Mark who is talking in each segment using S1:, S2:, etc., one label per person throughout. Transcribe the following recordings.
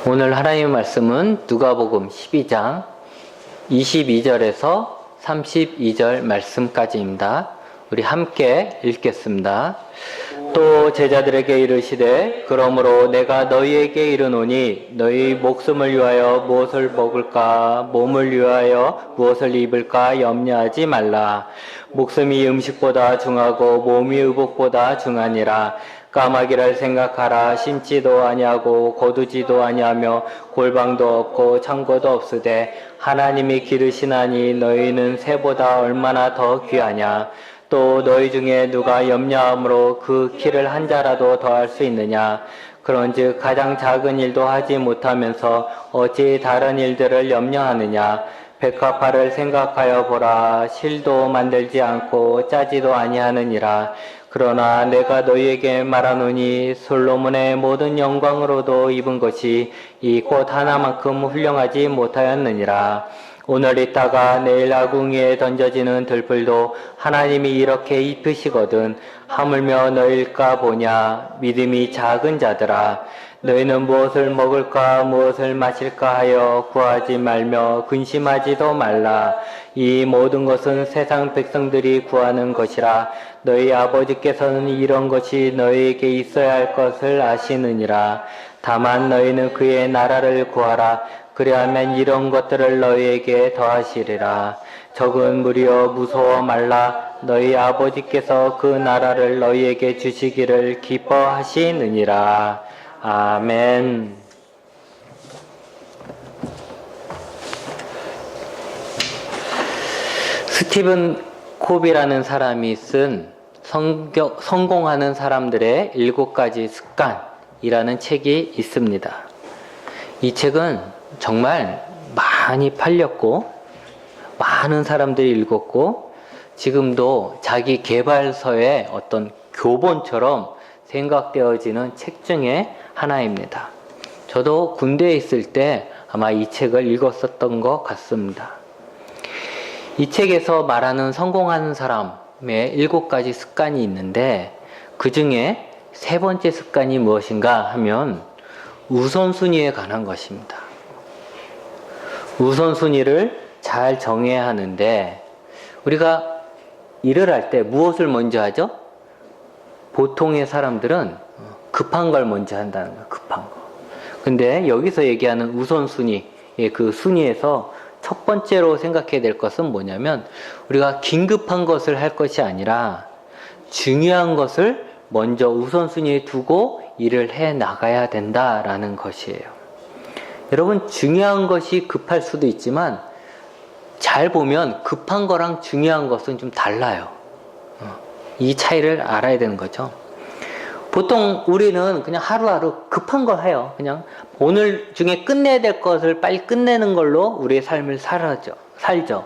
S1: 오늘 하나님의 말씀은 누가복음 12장 22절에서 32절 말씀까지입니다. 우리 함께 읽겠습니다. 또 제자들에게 이르시되 그러므로 내가 너희에게 이르노니 너희 목숨을 위하여 무엇을 먹을까 몸을 위하여 무엇을 입을까 염려하지 말라. 목숨이 음식보다 중하고 몸이 의복보다 중하니라. 까마귀를 생각하라. 심지도 아니하고 거두지도 아니하며 골방도 없고 창고도 없으되 하나님이 기르시나니 너희는 새보다 얼마나 더 귀하냐. 또 너희 중에 누가 염려함으로 그 키를 한 자라도 더할 수 있느냐. 그런즉 가장 작은 일도 하지 못하면서 어찌 다른 일들을 염려하느냐. 백합화를 생각하여 보라. 실도 만들지 않고 짜지도 아니하느니라. 그러나 내가 너희에게 말하노니 솔로몬의 모든 영광으로도 입은 것이 이 꽃 하나만큼 훌륭하지 못하였느니라. 오늘 있다가 내일 아궁이에 던져지는 들풀도 하나님이 이렇게 입히시거든 하물며 너희일까 보냐. 믿음이 작은 자들아, 너희는 무엇을 먹을까 무엇을 마실까 하여 구하지 말며 근심하지도 말라. 이 모든 것은 세상 백성들이 구하는 것이라. 너희 아버지께서는 이런 것이 너희에게 있어야 할 것을 아시느니라. 다만 너희는 그의 나라를 구하라. 그리하면 이런 것들을 너희에게 더하시리라. 적은 무리여 무서워 말라. 너희 아버지께서 그 나라를 너희에게 주시기를 기뻐하시느니라. 아멘. 스티븐 콥이라는 사람이 쓴 성공하는 사람들의 7가지 습관이라는 책이 있습니다. 이 책은 정말 많이 팔렸고 많은 사람들이 읽었고 지금도 자기 개발서의 어떤 교본처럼 생각되어지는 책 중에 하나입니다. 저도 군대에 있을 때 아마 이 책을 읽었었던 것 같습니다. 이 책에서 말하는 성공하는 사람의 7가지 습관이 있는데 그 중에 3번째 습관이 무엇인가 하면 우선순위에 관한 것입니다. 우선순위를 잘 정해야 하는데 우리가 일을 할 때 무엇을 먼저 하죠? 보통의 사람들은 급한 걸 먼저 한다는 거예요. 급한 거. 근데 여기서 얘기하는 우선순위의 그 순위에서 첫 번째로 생각해야 될 것은 뭐냐면 우리가 긴급한 것을 할 것이 아니라 중요한 것을 먼저 우선순위에 두고 일을 해 나가야 된다라는 것이에요. 여러분, 중요한 것이 급할 수도 있지만 잘 보면 급한 거랑 중요한 것은 좀 달라요. 이 차이를 알아야 되는 거죠. 보통 우리는 그냥 하루하루 급한 거 해요. 그냥 오늘 중에 끝내야 될 것을 빨리 끝내는 걸로 우리의 삶을 살죠.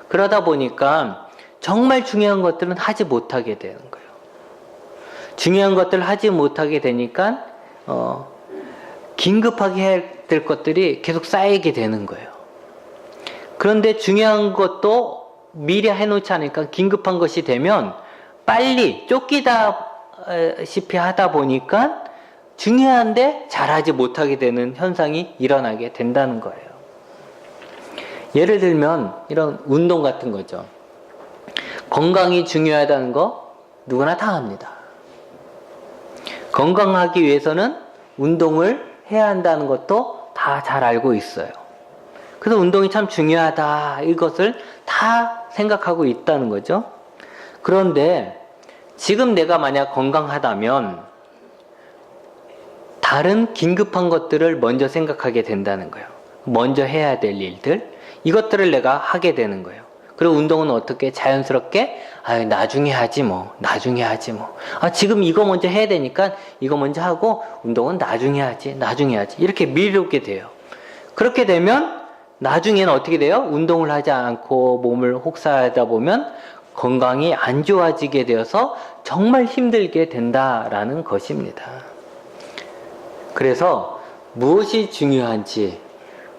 S1: 그러다 보니까 정말 중요한 것들은 하지 못하게 되는 거예요. 중요한 것들을 하지 못하게 되니까 긴급하게 해야 될 것들이 계속 쌓이게 되는 거예요. 그런데 중요한 것도 미리 해놓지 않으니까 긴급한 것이 되면 빨리 쫓기다시피 하다 보니까 중요한데 잘하지 못하게 되는 현상이 일어나게 된다는 거예요. 예를 들면 이런 운동 같은 거죠. 건강이 중요하다는 거 누구나 다 압니다. 건강하기 위해서는 운동을 해야 한다는 것도 다 잘 알고 있어요. 그래서 운동이 참 중요하다 이것을 다 생각하고 있다는 거죠. 그런데 지금 내가 만약 건강하다면 다른 긴급한 것들을 먼저 생각하게 된다는 거예요. 먼저 해야 될 일들, 이것들을 내가 하게 되는 거예요. 그리고 운동은 어떻게 자연스럽게 나중에 하지 뭐. 지금 이거 먼저 해야 되니까 이거 먼저 하고 운동은 나중에 하지 이렇게 미루게 돼요. 그렇게 되면 나중에는 어떻게 돼요? 운동을 하지 않고 몸을 혹사하다 보면 건강이 안 좋아지게 되어서 정말 힘들게 된다라는 것입니다. 그래서 무엇이 중요한지,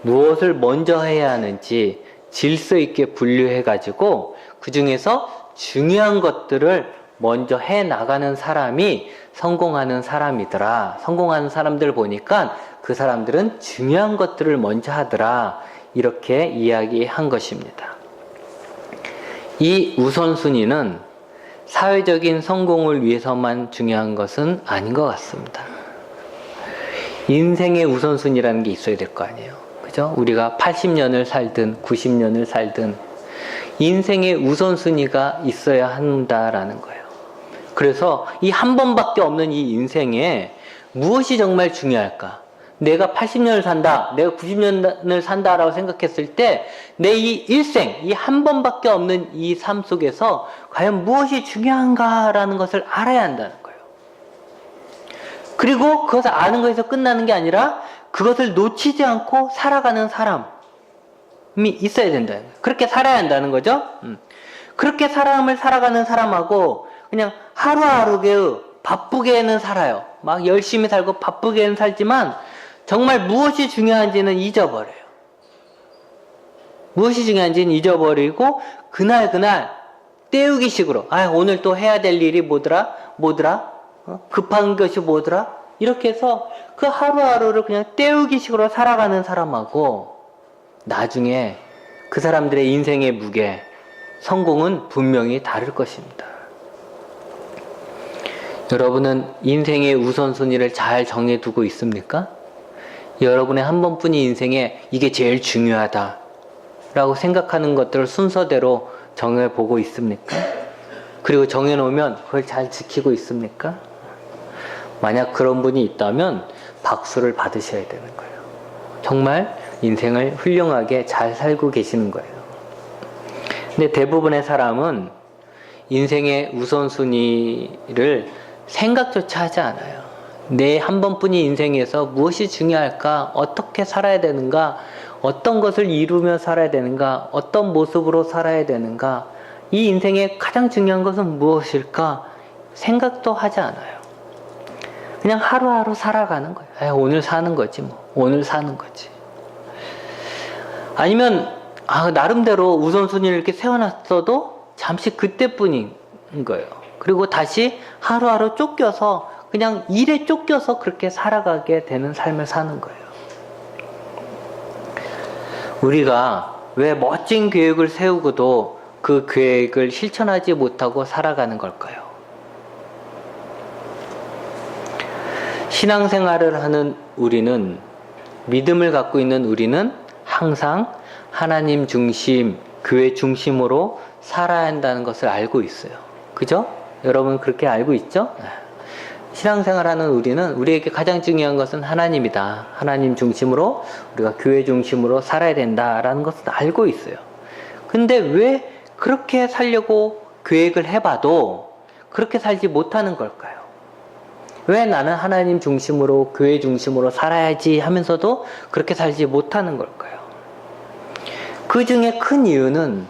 S1: 무엇을 먼저 해야 하는지 질서 있게 분류해가지고 그 중에서 중요한 것들을 먼저 해 나가는 사람이 성공하는 사람이더라. 성공하는 사람들 보니까 그 사람들은 중요한 것들을 먼저 하더라. 이렇게 이야기한 것입니다. 이 우선순위는 사회적인 성공을 위해서만 중요한 것은 아닌 것 같습니다. 인생의 우선순위라는 게 있어야 될 거 아니에요. 그죠? 우리가 80년을 살든 90년을 살든 인생의 우선순위가 있어야 한다라는 거예요. 그래서 이 한 번밖에 없는 이 인생에 무엇이 정말 중요할까? 내가 80년을 산다, 내가 90년을 산다라고 생각했을 때 내 이 일생, 이 한 번밖에 없는 이 삶 속에서 과연 무엇이 중요한가라는 것을 알아야 한다는 거예요. 그리고 그것을 아는 것에서 끝나는 게 아니라 그것을 놓치지 않고 살아가는 사람이 있어야 된다는 거예요. 그렇게 살아야 한다는 거죠. 그렇게 삶을 살아가는 사람하고 그냥 하루하루의 바쁘게는 살아요. 막 열심히 살고 바쁘게는 살지만 정말 무엇이 중요한지는 잊어버려요. 무엇이 중요한지는 잊어버리고 그날 때우기식으로 오늘 또 해야 될 일이 뭐더라? 급한 것이 뭐더라? 이렇게 해서 그 하루하루를 그냥 때우기식으로 살아가는 사람하고 나중에 그 사람들의 인생의 무게, 성공은 분명히 다를 것입니다. 여러분은 인생의 우선순위를 잘 정해두고 있습니까? 여러분의 한 번뿐인 인생에 이게 제일 중요하다 라고 생각하는 것들을 순서대로 정해보고 있습니까? 그리고 정해놓으면 그걸 잘 지키고 있습니까? 만약 그런 분이 있다면 박수를 받으셔야 되는 거예요. 정말 인생을 훌륭하게 잘 살고 계시는 거예요. 근데 대부분의 사람은 인생의 우선순위를 생각조차 하지 않아요. 내 한 번뿐인 인생에서 무엇이 중요할까? 어떻게 살아야 되는가? 어떤 것을 이루며 살아야 되는가? 어떤 모습으로 살아야 되는가? 이 인생의 가장 중요한 것은 무엇일까? 생각도 하지 않아요. 그냥 하루하루 살아가는 거예요. 오늘 사는 거지 뭐. 오늘 사는 거지. 아니면 나름대로 우선순위를 이렇게 세워놨어도 잠시 그때뿐인 거예요. 그리고 다시 하루하루 쫓겨서 그냥 일에 쫓겨서 그렇게 살아가게 되는 삶을 사는 거예요. 우리가 왜 멋진 계획을 세우고도 그 계획을 실천하지 못하고 살아가는 걸까요? 신앙생활을 하는 우리는, 믿음을 갖고 있는 우리는 항상 하나님 중심, 교회 중심으로 살아야 한다는 것을 알고 있어요. 그죠? 여러분 그렇게 알고 있죠? 신앙생활하는 우리는 우리에게 가장 중요한 것은 하나님이다. 하나님 중심으로 우리가 교회 중심으로 살아야 된다라는 것을 알고 있어요. 근데 왜 그렇게 살려고 계획을 해봐도 그렇게 살지 못하는 걸까요? 왜 나는 하나님 중심으로 교회 중심으로 살아야지 하면서도 그렇게 살지 못하는 걸까요? 그 중에 큰 이유는,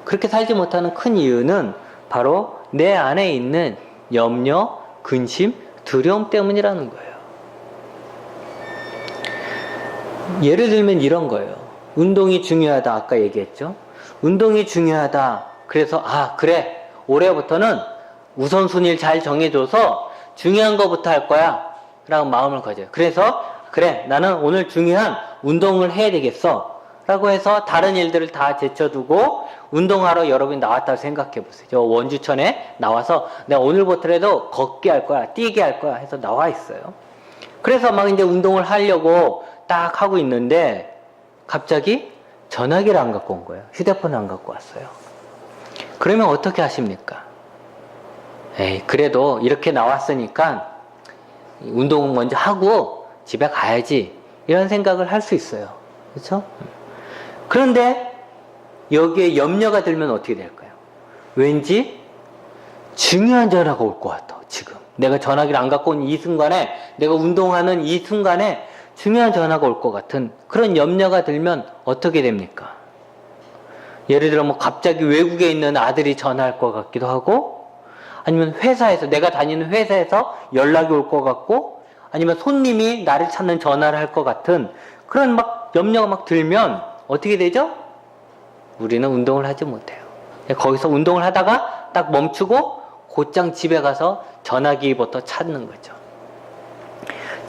S1: 그렇게 살지 못하는 큰 이유는 바로 내 안에 있는 염려, 근심, 두려움 때문이라는 거예요. 예를 들면 이런 거예요. 운동이 중요하다. 아까 얘기했죠. 운동이 중요하다. 그래서 그래. 올해부터는 우선순위를 잘 정해줘서 중요한 거부터 할 거야. 라고 마음을 가져요. 그래서 그래. 나는 오늘 중요한 운동을 해야 되겠어. 라고 해서 다른 일들을 다 제쳐두고 운동하러 여러분이 나왔다고 생각해 보세요. 저 원주천에 나와서 내가 오늘부터라도 걷게 할 거야, 뛰게 할 거야 해서 나와 있어요. 그래서 막 이제 운동을 하려고 딱 하고 있는데 갑자기 전화기를 안 갖고 온 거예요. 휴대폰을 안 갖고 왔어요. 그러면 어떻게 하십니까? 그래도 이렇게 나왔으니까 운동은 먼저 하고 집에 가야지 이런 생각을 할 수 있어요. 그렇죠? 그런데 여기에 염려가 들면 어떻게 될까요? 왠지 중요한 전화가 올 것 같아. 지금 내가 전화기를 안 갖고 온 이 순간에, 내가 운동하는 이 순간에 중요한 전화가 올 것 같은 그런 염려가 들면 어떻게 됩니까? 예를 들어 갑자기 외국에 있는 아들이 전화할 것 같기도 하고, 아니면 회사에서, 내가 다니는 회사에서 연락이 올 것 같고, 아니면 손님이 나를 찾는 전화를 할 것 같은 그런 염려가 들면 어떻게 되죠? 우리는 운동을 하지 못해요. 거기서 운동을 하다가 딱 멈추고 곧장 집에 가서 전화기부터 찾는 거죠.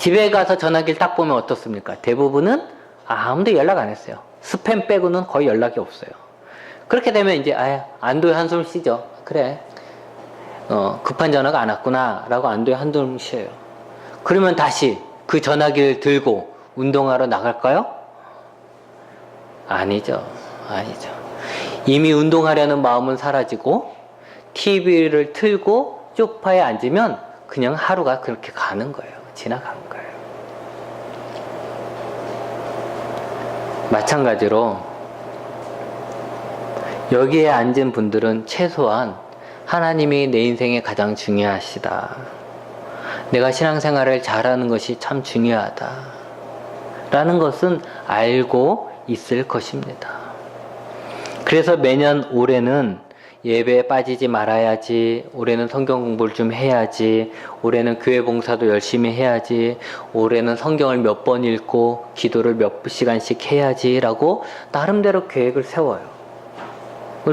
S1: 집에 가서 전화기를 딱 보면 어떻습니까? 대부분은 아무도 연락 안 했어요. 스팸 빼고는 거의 연락이 없어요. 그렇게 되면 이제 안도의 한숨을 쉬죠. 그래, 급한 전화가 안 왔구나 라고 안도의 한숨을 쉬어요. 그러면 다시 그 전화기를 들고 운동하러 나갈까요? 아니죠. 이미 운동하려는 마음은 사라지고 TV를 틀고 소파에 앉으면 그냥 하루가 그렇게 가는 거예요. 지나가는 거예요. 마찬가지로 여기에 앉은 분들은 최소한 하나님이 내 인생에 가장 중요하시다. 내가 신앙생활을 잘하는 것이 참 중요하다. 라는 것은 알고 있을 것입니다. 그래서 매년 올해는 예배에 빠지지 말아야지, 올해는 성경 공부를 좀 해야지, 올해는 교회 봉사도 열심히 해야지, 올해는 성경을 몇 번 읽고 기도를 몇 시간씩 해야지 라고 나름대로 계획을 세워요.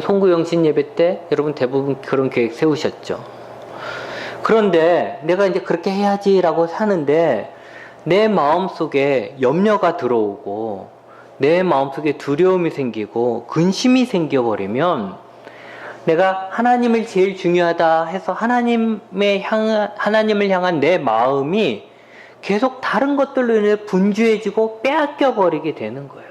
S1: 송구영신 예배 때 여러분 대부분 그런 계획 세우셨죠. 그런데 내가 이제 그렇게 해야지 라고 사는데 내 마음속에 염려가 들어오고 내 마음속에 두려움이 생기고 근심이 생겨버리면 내가 하나님을 제일 중요하다 해서 하나님을 향한 내 마음이 계속 다른 것들로 인해 분주해지고 빼앗겨 버리게 되는 거예요.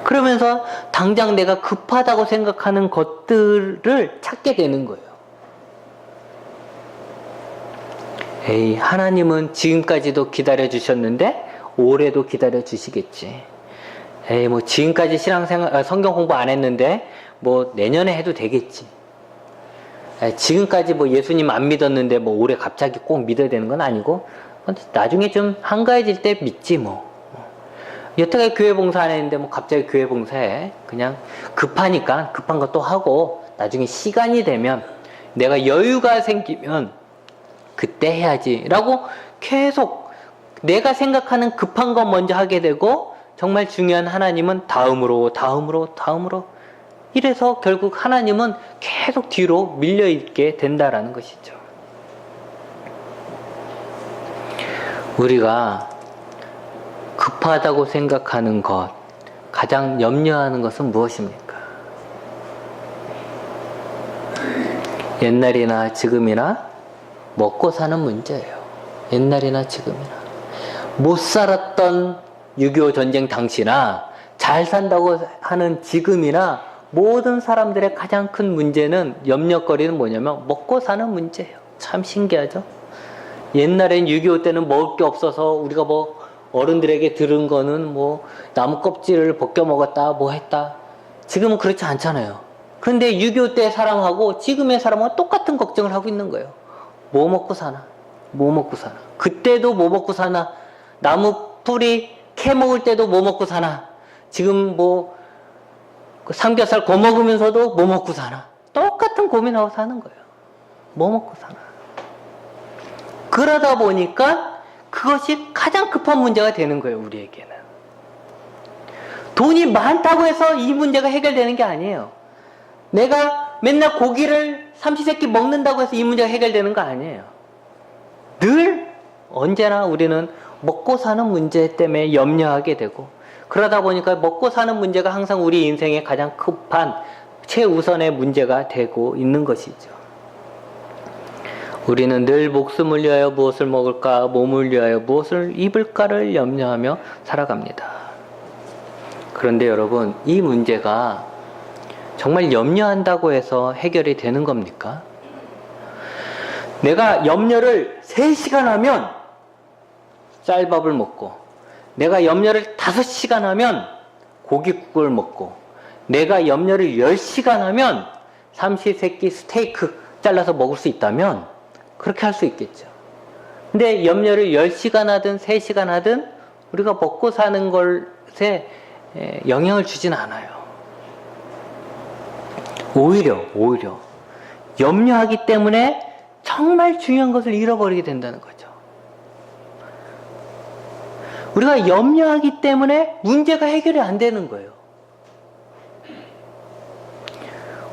S1: 그러면서 당장 내가 급하다고 생각하는 것들을 찾게 되는 거예요. 하나님은 지금까지도 기다려 주셨는데 올해도 기다려 주시겠지. 뭐 지금까지 성경 공부 안 했는데 뭐 내년에 해도 되겠지. 지금까지 뭐 예수님 안 믿었는데 뭐 올해 갑자기 꼭 믿어야 되는 건 아니고 나중에 좀 한가해질 때 믿지 뭐. 여태까지 교회 봉사 안 했는데 뭐 갑자기 교회 봉사해. 그냥 급하니까 급한 것도 하고 나중에 시간이 되면 내가 여유가 생기면 그때 해야지 라고 계속 내가 생각하는 급한 것 먼저 하게 되고 정말 중요한 하나님은 다음으로 이래서 결국 하나님은 계속 뒤로 밀려있게 된다라는 것이죠. 우리가 급하다고 생각하는 것, 가장 염려하는 것은 무엇입니까? 옛날이나 지금이나 먹고 사는 문제예요. 옛날이나 지금이나. 못 살았던 6.25 전쟁 당시나 잘 산다고 하는 지금이나 모든 사람들의 가장 큰 문제는 염려거리는 뭐냐면 먹고 사는 문제예요. 참 신기하죠? 옛날엔 6.25 때는 먹을 게 없어서 우리가 뭐 어른들에게 들은 거는 뭐 나무 껍질을 벗겨 먹었다 뭐 했다. 지금은 그렇지 않잖아요. 그런데 6.25 때 사람하고 지금의 사람은 똑같은 걱정을 하고 있는 거예요. 뭐 먹고 사나? 뭐 먹고 사나? 그때도 뭐 먹고 사나? 나무 뿌리 캐 먹을 때도 뭐 먹고 사나? 지금 뭐 삼겹살 구워 먹으면서도 뭐 먹고 사나? 똑같은 고민하고 사는 거예요. 뭐 먹고 사나? 그러다 보니까 그것이 가장 급한 문제가 되는 거예요, 우리에게는. 돈이 많다고 해서 이 문제가 해결되는 게 아니에요. 내가 맨날 고기를 삼시세끼 먹는다고 해서 이 문제가 해결되는 거 아니에요. 늘 언제나 우리는 먹고 사는 문제 때문에 염려하게 되고 그러다 보니까 먹고 사는 문제가 항상 우리 인생의 가장 급한 최우선의 문제가 되고 있는 것이죠. 우리는 늘 목숨을 위하여 무엇을 먹을까, 몸을 위하여 무엇을 입을까를 염려하며 살아갑니다. 그런데 여러분, 이 문제가 정말 염려한다고 해서 해결이 되는 겁니까? 내가 염려를 3시간 하면 쌀밥을 먹고, 내가 염려를 5시간 하면 고깃국을 먹고, 내가 염려를 10시간 하면 삼시세끼 스테이크 잘라서 먹을 수 있다면 그렇게 할 수 있겠죠. 근데 염려를 10시간 하든 3시간 하든 우리가 먹고 사는 것에 영향을 주진 않아요. 오히려 염려하기 때문에 정말 중요한 것을 잃어버리게 된다는 거죠. 우리가 염려하기 때문에 문제가 해결이 안 되는 거예요.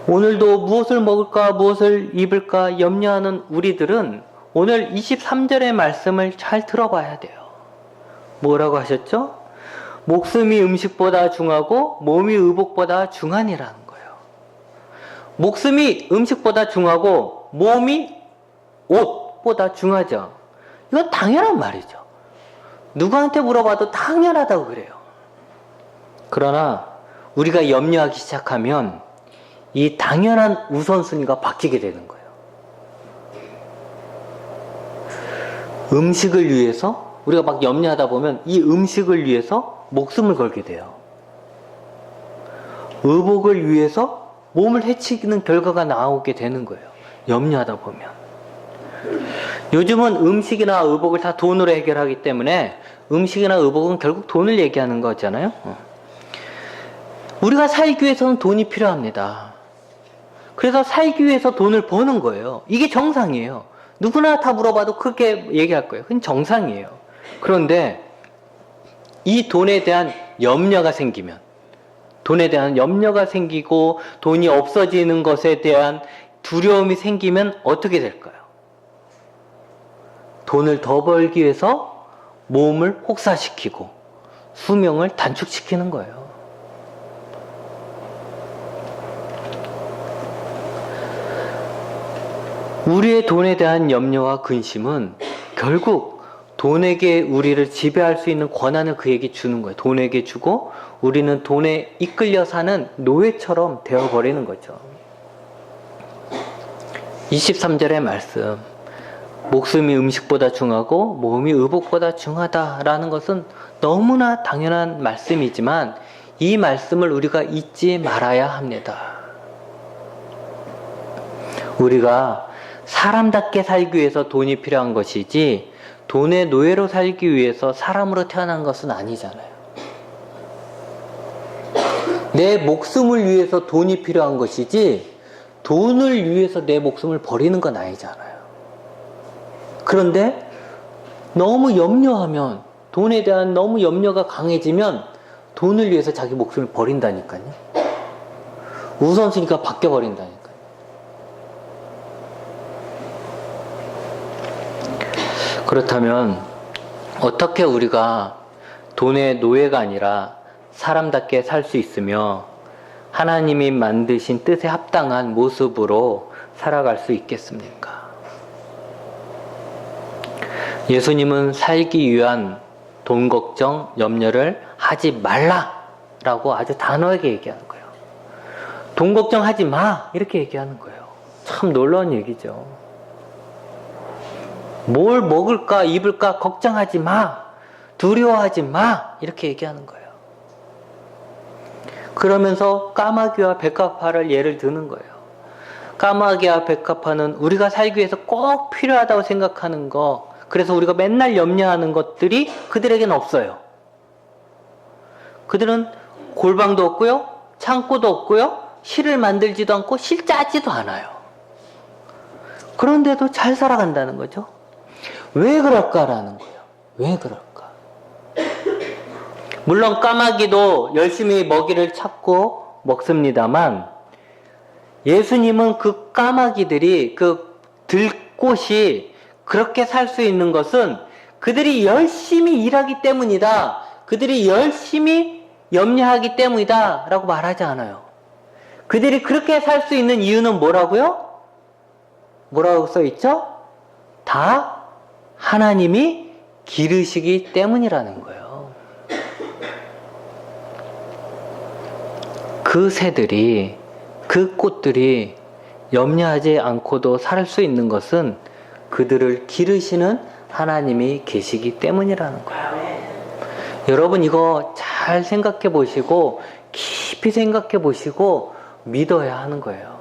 S1: 오늘도 무엇을 먹을까, 무엇을 입을까 염려하는 우리들은 오늘 23절의 말씀을 잘 들어봐야 돼요. 뭐라고 하셨죠? 목숨이 음식보다 중하고 몸이 의복보다 중하니라는 거예요. 목숨이 음식보다 중하고 몸이 옷보다 중하죠. 이건 당연한 말이죠. 누구한테 물어봐도 당연하다고 그래요. 그러나 우리가 염려하기 시작하면 이 당연한 우선순위가 바뀌게 되는 거예요. 음식을 위해서 우리가 막 염려하다 보면 이 음식을 위해서 목숨을 걸게 돼요. 의복을 위해서 몸을 해치는 결과가 나오게 되는 거예요. 염려하다 보면. 요즘은 음식이나 의복을 다 돈으로 해결하기 때문에 음식이나 의복은 결국 돈을 얘기하는 거잖아요. 우리가 살기 위해서는 돈이 필요합니다. 그래서 살기 위해서 돈을 버는 거예요. 이게 정상이에요. 누구나 다 물어봐도 그렇게 얘기할 거예요. 그건 정상이에요. 그런데 이 돈에 대한 염려가 생기면, 돈에 대한 염려가 생기고 돈이 없어지는 것에 대한 두려움이 생기면 어떻게 될까요? 돈을 더 벌기 위해서 몸을 혹사시키고 수명을 단축시키는 거예요. 우리의 돈에 대한 염려와 근심은 결국 돈에게 우리를 지배할 수 있는 권한을 그에게 주는 거예요. 돈에게 주고 우리는 돈에 이끌려 사는 노예처럼 되어버리는 거죠. 23절의 말씀, 목숨이 음식보다 중하고 몸이 의복보다 중하다라는 것은 너무나 당연한 말씀이지만 이 말씀을 우리가 잊지 말아야 합니다. 우리가 사람답게 살기 위해서 돈이 필요한 것이지 돈의 노예로 살기 위해서 사람으로 태어난 것은 아니잖아요. 내 목숨을 위해서 돈이 필요한 것이지 돈을 위해서 내 목숨을 버리는 건 아니잖아요. 그런데 너무 염려하면, 돈에 대한 너무 염려가 강해지면 돈을 위해서 자기 목숨을 버린다니까요. 우선순위가 바뀌어버린다니까요. 그렇다면 어떻게 우리가 돈의 노예가 아니라 사람답게 살 수 있으며 하나님이 만드신 뜻에 합당한 모습으로 살아갈 수 있겠습니까? 예수님은 살기 위한 돈 걱정, 염려를 하지 말라라고 아주 단호하게 얘기하는 거예요. 돈 걱정하지 마! 이렇게 얘기하는 거예요. 참 놀라운 얘기죠. 뭘 먹을까 입을까 걱정하지 마, 두려워하지 마, 이렇게 얘기하는 거예요. 그러면서 까마귀와 백합화를 예를 드는 거예요. 까마귀와 백합화는 우리가 살기 위해서 꼭 필요하다고 생각하는 거, 그래서 우리가 맨날 염려하는 것들이 그들에게는 없어요. 그들은 골방도 없고요, 창고도 없고요, 실을 만들지도 않고 실 짜지도 않아요. 그런데도 잘 살아간다는 거죠. 왜 그럴까라는 거예요. 왜 그럴까? 물론 까마귀도 열심히 먹이를 찾고 먹습니다만 예수님은 그 까마귀들이, 그 들꽃이 그렇게 살 수 있는 것은 그들이 열심히 일하기 때문이다, 그들이 열심히 염려하기 때문이다 라고 말하지 않아요. 그들이 그렇게 살 수 있는 이유는 뭐라고요? 뭐라고 써있죠? 다 하나님이 기르시기 때문이라는 거예요. 그 새들이, 그 꽃들이 염려하지 않고도 살 수 있는 것은 그들을 기르시는 하나님이 계시기 때문이라는 거예요. 여러분 이거 잘 생각해 보시고 깊이 생각해 보시고 믿어야 하는 거예요.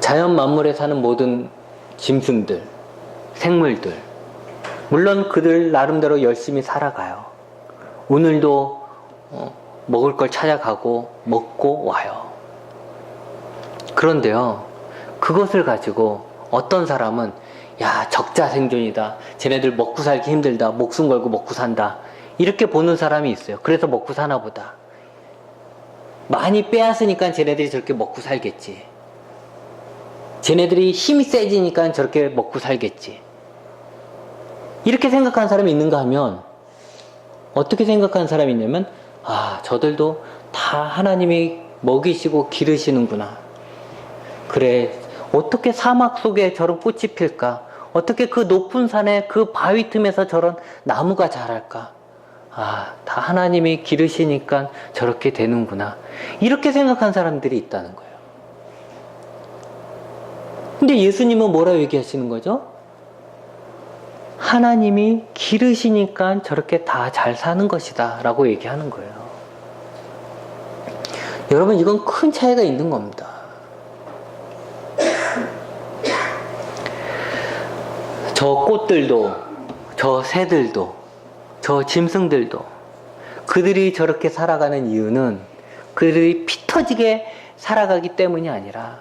S1: 자연 만물에 사는 모든 짐승들, 생물들, 물론 그들 나름대로 열심히 살아가요. 오늘도 먹을 걸 찾아가고 먹고 와요. 그런데요, 그것을 가지고 어떤 사람은 야, 적자 생존이다, 쟤네들 먹고 살기 힘들다, 목숨 걸고 먹고 산다, 이렇게 보는 사람이 있어요. 그래서 먹고 사나 보다, 많이 빼앗으니까 쟤네들이 저렇게 먹고 살겠지. 쟤네들이 힘이 세지니까 저렇게 먹고 살겠지. 이렇게 생각하는 사람이 있는가 하면, 어떻게 생각하는 사람이 있냐면, 아, 저들도 다 하나님이 먹이시고 기르시는구나. 그래, 어떻게 사막 속에 저런 꽃이 필까? 어떻게 그 높은 산에 그 바위 틈에서 저런 나무가 자랄까? 아, 다 하나님이 기르시니까 저렇게 되는구나. 이렇게 생각한 사람들이 있다는 거예요. 근데 예수님은 뭐라고 얘기하시는 거죠? 하나님이 기르시니까 저렇게 다 잘 사는 것이다 라고 얘기하는 거예요. 여러분, 이건 큰 차이가 있는 겁니다. 저 꽃들도, 저 새들도, 저 짐승들도 그들이 저렇게 살아가는 이유는 그들이 피 터지게 살아가기 때문이 아니라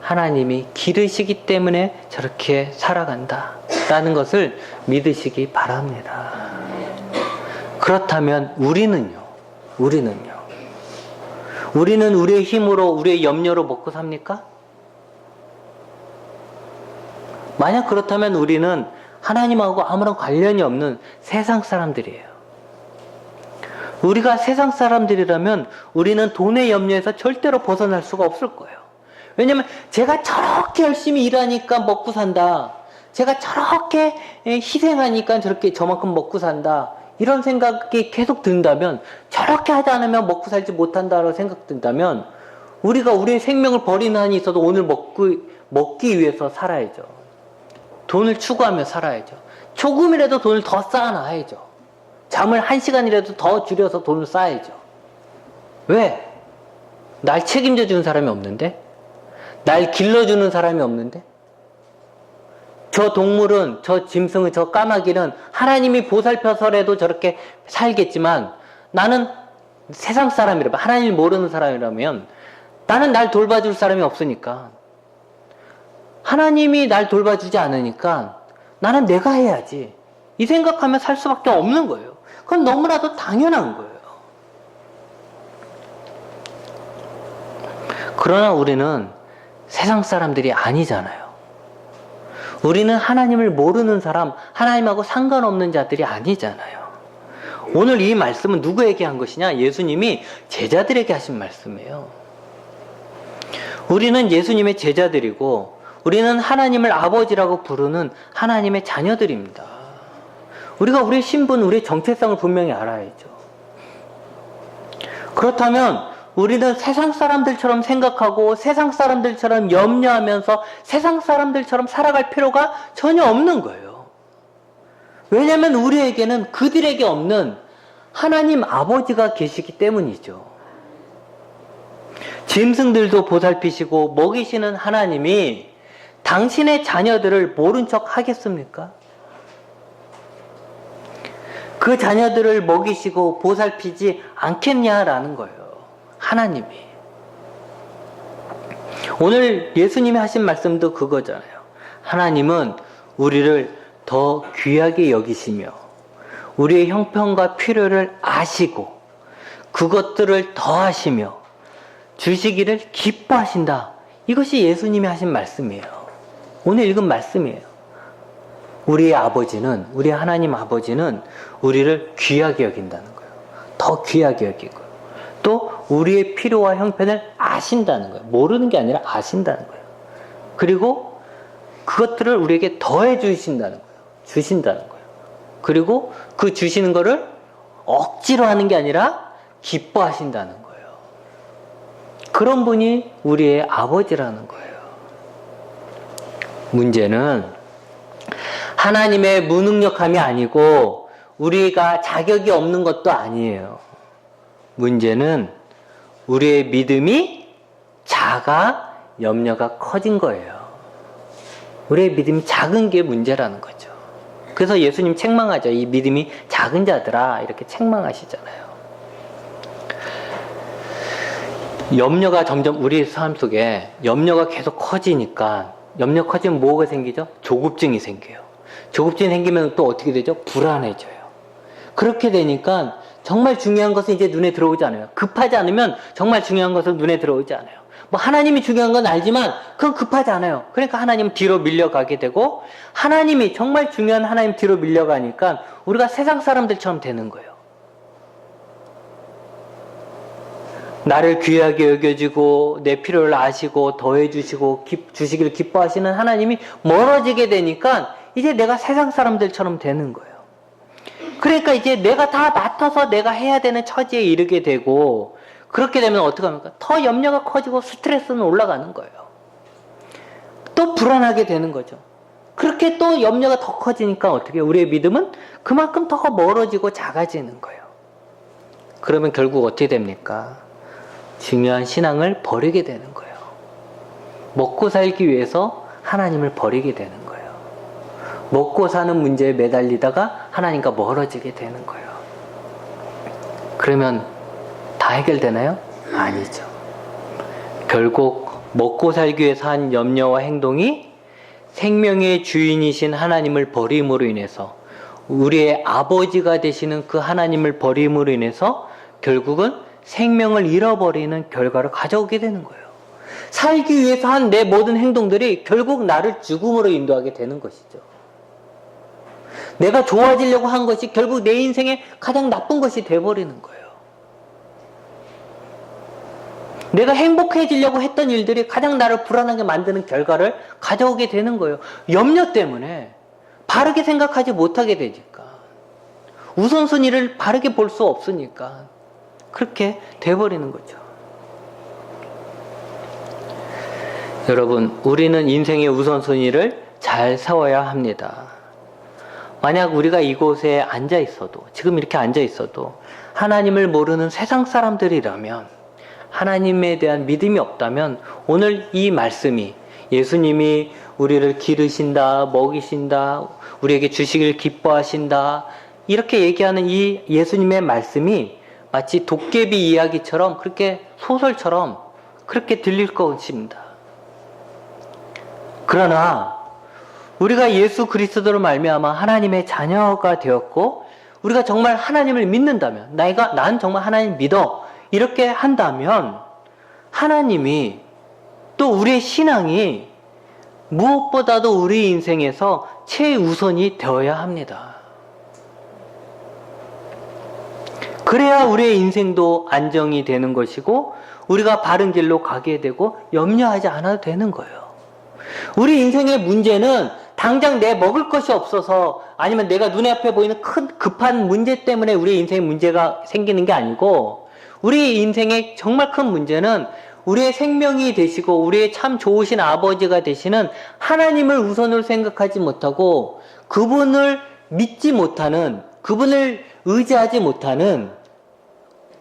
S1: 하나님이 기르시기 때문에 저렇게 살아간다 라는 것을 믿으시기 바랍니다. 그렇다면 우리는 우리의 힘으로, 우리의 염려로 먹고 삽니까? 만약 그렇다면 우리는 하나님하고 아무런 관련이 없는 세상 사람들이에요. 우리가 세상 사람들이라면 우리는 돈의 염려에서 절대로 벗어날 수가 없을 거예요. 왜냐면 제가 저렇게 열심히 일하니까 먹고 산다. 제가 저렇게 희생하니까 저렇게 저만큼 먹고 산다. 이런 생각이 계속 든다면, 저렇게 하지 않으면 먹고 살지 못한다라고 생각 든다면, 우리가 우리의 생명을 버리는 한이 있어도 오늘 먹기 위해서 살아야죠. 돈을 추구하며 살아야죠. 조금이라도 돈을 더 쌓아놔야죠. 잠을 1시간이라도 더 줄여서 돈을 쌓아야죠. 왜? 날 책임져 주는 사람이 없는데? 날 길러주는 사람이 없는데? 저 동물은, 저 짐승은, 저 까마귀는 하나님이 보살펴서라도 저렇게 살겠지만, 나는 세상 사람이라면, 하나님을 모르는 사람이라면 나는 날 돌봐줄 사람이 없으니까, 하나님이 날 돌봐주지 않으니까 나는 내가 해야지, 이 생각하면 살 수밖에 없는 거예요. 그건 너무나도 당연한 거예요. 그러나 우리는 세상 사람들이 아니잖아요. 우리는 하나님을 모르는 사람, 하나님하고 상관없는 자들이 아니잖아요. 오늘 이 말씀은 누구에게 한 것이냐? 예수님이 제자들에게 하신 말씀이에요. 우리는 예수님의 제자들이고, 우리는 하나님을 아버지라고 부르는 하나님의 자녀들입니다. 우리가 우리의 신분, 우리의 정체성을 분명히 알아야죠. 그렇다면 우리는 세상 사람들처럼 생각하고 세상 사람들처럼 염려하면서 세상 사람들처럼 살아갈 필요가 전혀 없는 거예요. 왜냐하면 우리에게는 그들에게 없는 하나님 아버지가 계시기 때문이죠. 짐승들도 보살피시고 먹이시는 하나님이 당신의 자녀들을 모른 척 하겠습니까? 그 자녀들을 먹이시고 보살피지 않겠냐라는 거예요. 하나님이. 오늘 예수님이 하신 말씀도 그거잖아요. 하나님은 우리를 더 귀하게 여기시며 우리의 형편과 필요를 아시고 그것들을 더하시며 주시기를 기뻐하신다. 이것이 예수님이 하신 말씀이에요. 오늘 읽은 말씀이에요. 우리의 아버지는, 우리 하나님 아버지는 우리를 귀하게 여긴다는 거예요. 더 귀하게 여기고 또 우리의 필요와 형편을 아신다는 거예요. 모르는 게 아니라 아신다는 거예요. 그리고 그것들을 우리에게 더해 주신다는 거예요. 주신다는 거예요. 그리고 그 주시는 거를 억지로 하는 게 아니라 기뻐하신다는 거예요. 그런 분이 우리의 아버지라는 거예요. 문제는 하나님의 무능력함이 아니고 우리가 자격이 없는 것도 아니에요. 문제는 우리의 믿음이 작아 염려가 커진 거예요. 우리의 믿음이 작은 게 문제라는 거죠. 그래서 예수님 책망하죠. 이 믿음이 작은 자들아, 이렇게 책망하시잖아요. 염려가 점점 우리 삶 속에 염려가 계속 커지니까, 염려 커지면 뭐가 생기죠? 조급증이 생겨요. 조급증이 생기면 또 어떻게 되죠? 불안해져요. 그렇게 되니까 정말 중요한 것은 이제 눈에 들어오지 않아요. 급하지 않으면 정말 중요한 것은 눈에 들어오지 않아요. 뭐 하나님이 중요한 건 알지만 그건 급하지 않아요. 그러니까 하나님 뒤로 밀려가게 되고 하나님이 정말 중요한 하나님 뒤로 밀려가니까 우리가 세상 사람들처럼 되는 거예요. 나를 귀하게 여겨주고 내 필요를 아시고 더해주시고 주시기를 기뻐하시는 하나님이 멀어지게 되니까 이제 내가 세상 사람들처럼 되는 거예요. 그러니까 이제 내가 다 맡아서 내가 해야 되는 처지에 이르게 되고 그렇게 되면 어떻게 합니까? 더 염려가 커지고 스트레스는 올라가는 거예요. 또 불안하게 되는 거죠. 그렇게 또 염려가 더 커지니까 어떻게 해요? 우리의 믿음은 그만큼 더 멀어지고 작아지는 거예요. 그러면 결국 어떻게 됩니까? 중요한 신앙을 버리게 되는 거예요. 먹고 살기 위해서 하나님을 버리게 되는 거예요. 먹고 사는 문제에 매달리다가 하나님과 멀어지게 되는 거예요. 그러면 다 해결되나요? 아니죠. 결국 먹고 살기 위해서 한 염려와 행동이 생명의 주인이신 하나님을 버림으로 인해서 우리의 아버지가 되시는 그 하나님을 버림으로 인해서 결국은 생명을 잃어버리는 결과를 가져오게 되는 거예요. 살기 위해서 한 내 모든 행동들이 결국 나를 죽음으로 인도하게 되는 것이죠. 내가 좋아지려고 한 것이 결국 내 인생의 가장 나쁜 것이 되어버리는 거예요. 내가 행복해지려고 했던 일들이 가장 나를 불안하게 만드는 결과를 가져오게 되는 거예요. 염려 때문에 바르게 생각하지 못하게 되니까. 우선순위를 바르게 볼 수 없으니까. 그렇게 돼버리는 거죠. 여러분, 우리는 인생의 우선순위를 잘 세워야 합니다. 만약 우리가 이곳에 앉아 있어도, 지금 이렇게 앉아 있어도 하나님을 모르는 세상 사람들이라면, 하나님에 대한 믿음이 없다면 오늘 이 말씀이 예수님이 우리를 기르신다, 먹이신다, 우리에게 주시길 기뻐하신다 이렇게 얘기하는 이 예수님의 말씀이 마치 도깨비 이야기처럼 그렇게 소설처럼 그렇게 들릴 것입니다. 그러나 우리가 예수 그리스도로 말미암아 하나님의 자녀가 되었고 우리가 정말 하나님을 믿는다면 난 정말 하나님 믿어 이렇게 한다면 하나님이 또 우리의 신앙이 무엇보다도 우리 인생에서 최우선이 되어야 합니다. 그래야 우리의 인생도 안정이 되는 것이고 우리가 바른 길로 가게 되고 염려하지 않아도 되는 거예요. 우리 인생의 문제는 당장 내 먹을 것이 없어서 아니면 내가 눈에 앞에 보이는 큰 급한 문제 때문에 우리의 인생에 문제가 생기는 게 아니고 우리 인생의 정말 큰 문제는 우리의 생명이 되시고 우리의 참 좋으신 아버지가 되시는 하나님을 우선으로 생각하지 못하고 그분을 믿지 못하는, 그분을 의지하지 못하는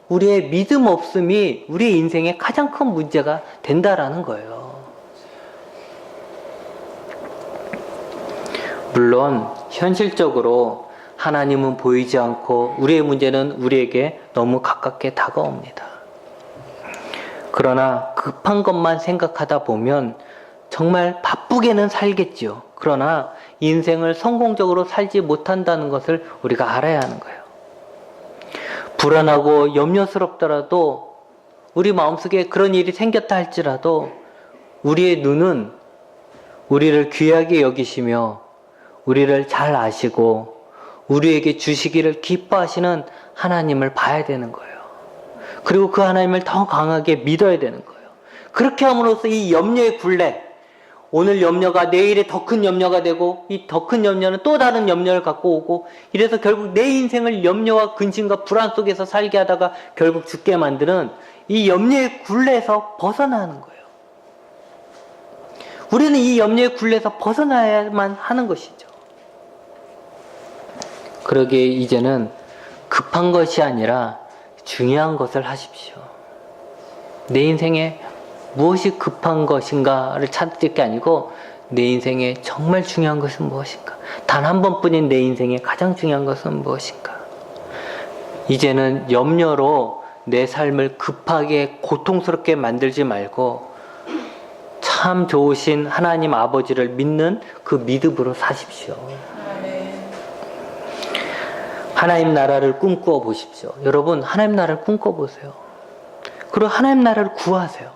S1: 우리의 믿음 없음이 우리의 인생의 가장 큰 문제가 된다라는 거예요. 물론 현실적으로 하나님은 보이지 않고 우리의 문제는 우리에게 너무 가깝게 다가옵니다. 그러나 급한 것만 생각하다 보면 정말 바쁘게는 살겠지요. 그러나 인생을 성공적으로 살지 못한다는 것을 우리가 알아야 하는 거예요. 불안하고 염려스럽더라도 우리 마음속에 그런 일이 생겼다 할지라도 우리의 눈은 우리를 귀하게 여기시며 우리를 잘 아시고 우리에게 주시기를 기뻐하시는 하나님을 봐야 되는 거예요. 그리고 그 하나님을 더 강하게 믿어야 되는 거예요. 그렇게 함으로써 이 염려의 굴레, 오늘 염려가 내일의 더 큰 염려가 되고 이 더 큰 염려는 또 다른 염려를 갖고 오고 이래서 결국 내 인생을 염려와 근심과 불안 속에서 살게 하다가 결국 죽게 만드는 이 염려의 굴레에서 벗어나는 거예요. 우리는 이 염려의 굴레에서 벗어나야만 하는 것이죠. 그러기에 이제는 급한 것이 아니라 중요한 것을 하십시오. 내 인생에 무엇이 급한 것인가를 찾을 게 아니고 내 인생에 정말 중요한 것은 무엇인가? 단 한 번뿐인 내 인생에 가장 중요한 것은 무엇인가? 이제는 염려로 내 삶을 급하게 고통스럽게 만들지 말고 참 좋으신 하나님 아버지를 믿는 그 믿음으로 사십시오. 하나님 나라를 꿈꾸어 보십시오. 여러분, 하나님 나라를 꿈꿔 보세요. 그리고 하나님 나라를 구하세요.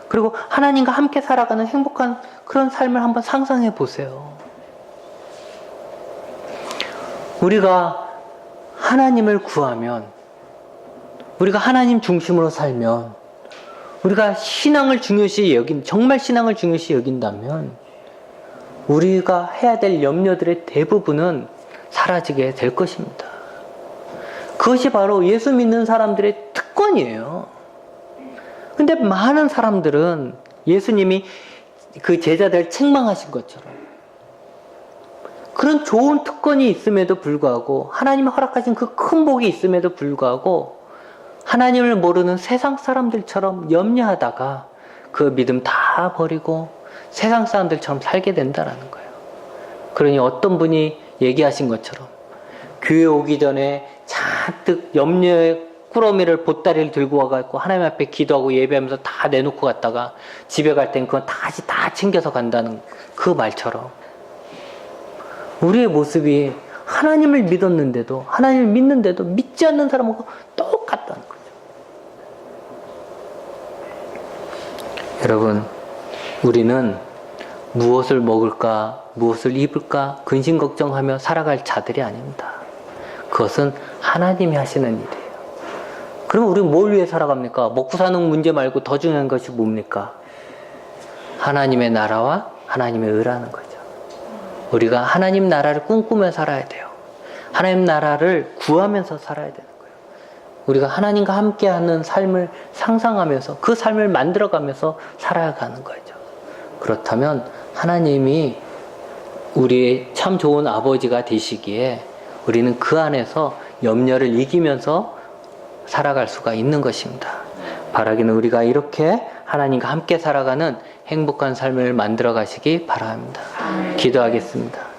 S1: 그리고 하나님과 함께 살아가는 행복한 그런 삶을 한번 상상해 보세요. 우리가 하나님을 구하면, 우리가 하나님 중심으로 살면, 우리가 신앙을 중요시 정말 신앙을 중요시 여긴다면 우리가 해야 될 염려들의 대부분은 사라지게 될 것입니다. 그것이 바로 예수 믿는 사람들의 특권이에요. 근데 많은 사람들은 예수님이 그 제자들을 책망하신 것처럼 그런 좋은 특권이 있음에도 불구하고, 하나님이 허락하신 그 큰 복이 있음에도 불구하고 하나님을 모르는 세상 사람들처럼 염려하다가 그 믿음 다 버리고 세상 사람들처럼 살게 된다라는 거예요. 그러니 어떤 분이 얘기하신 것처럼 교회 오기 전에 잔뜩 염려의 꾸러미를 보따리를 들고 와가지고 하나님 앞에 기도하고 예배하면서 다 내놓고 갔다가 집에 갈 땐 그건 다시 다 챙겨서 간다는 그 말처럼 우리의 모습이 하나님을 믿었는데도, 하나님을 믿는데도 믿지 않는 사람하고 똑같다는 거죠. 여러분, 우리는 무엇을 먹을까, 무엇을 입을까 근심 걱정하며 살아갈 자들이 아닙니다. 그것은 하나님이 하시는 일이에요. 그러면 우리는 뭘 위해 살아갑니까? 먹고 사는 문제 말고 더 중요한 것이 뭡니까? 하나님의 나라와 하나님의 의라는 거죠. 우리가 하나님 나라를 꿈꾸며 살아야 돼요. 하나님 나라를 구하면서 살아야 되는 거예요. 우리가 하나님과 함께하는 삶을 상상하면서 그 삶을 만들어가면서 살아가는 거죠. 그렇다면 하나님이 우리의 참 좋은 아버지가 되시기에 우리는 그 안에서 염려를 이기면서 살아갈 수가 있는 것입니다. 바라기는 우리가 이렇게 하나님과 함께 살아가는 행복한 삶을 만들어 가시기 바랍니다. 기도하겠습니다.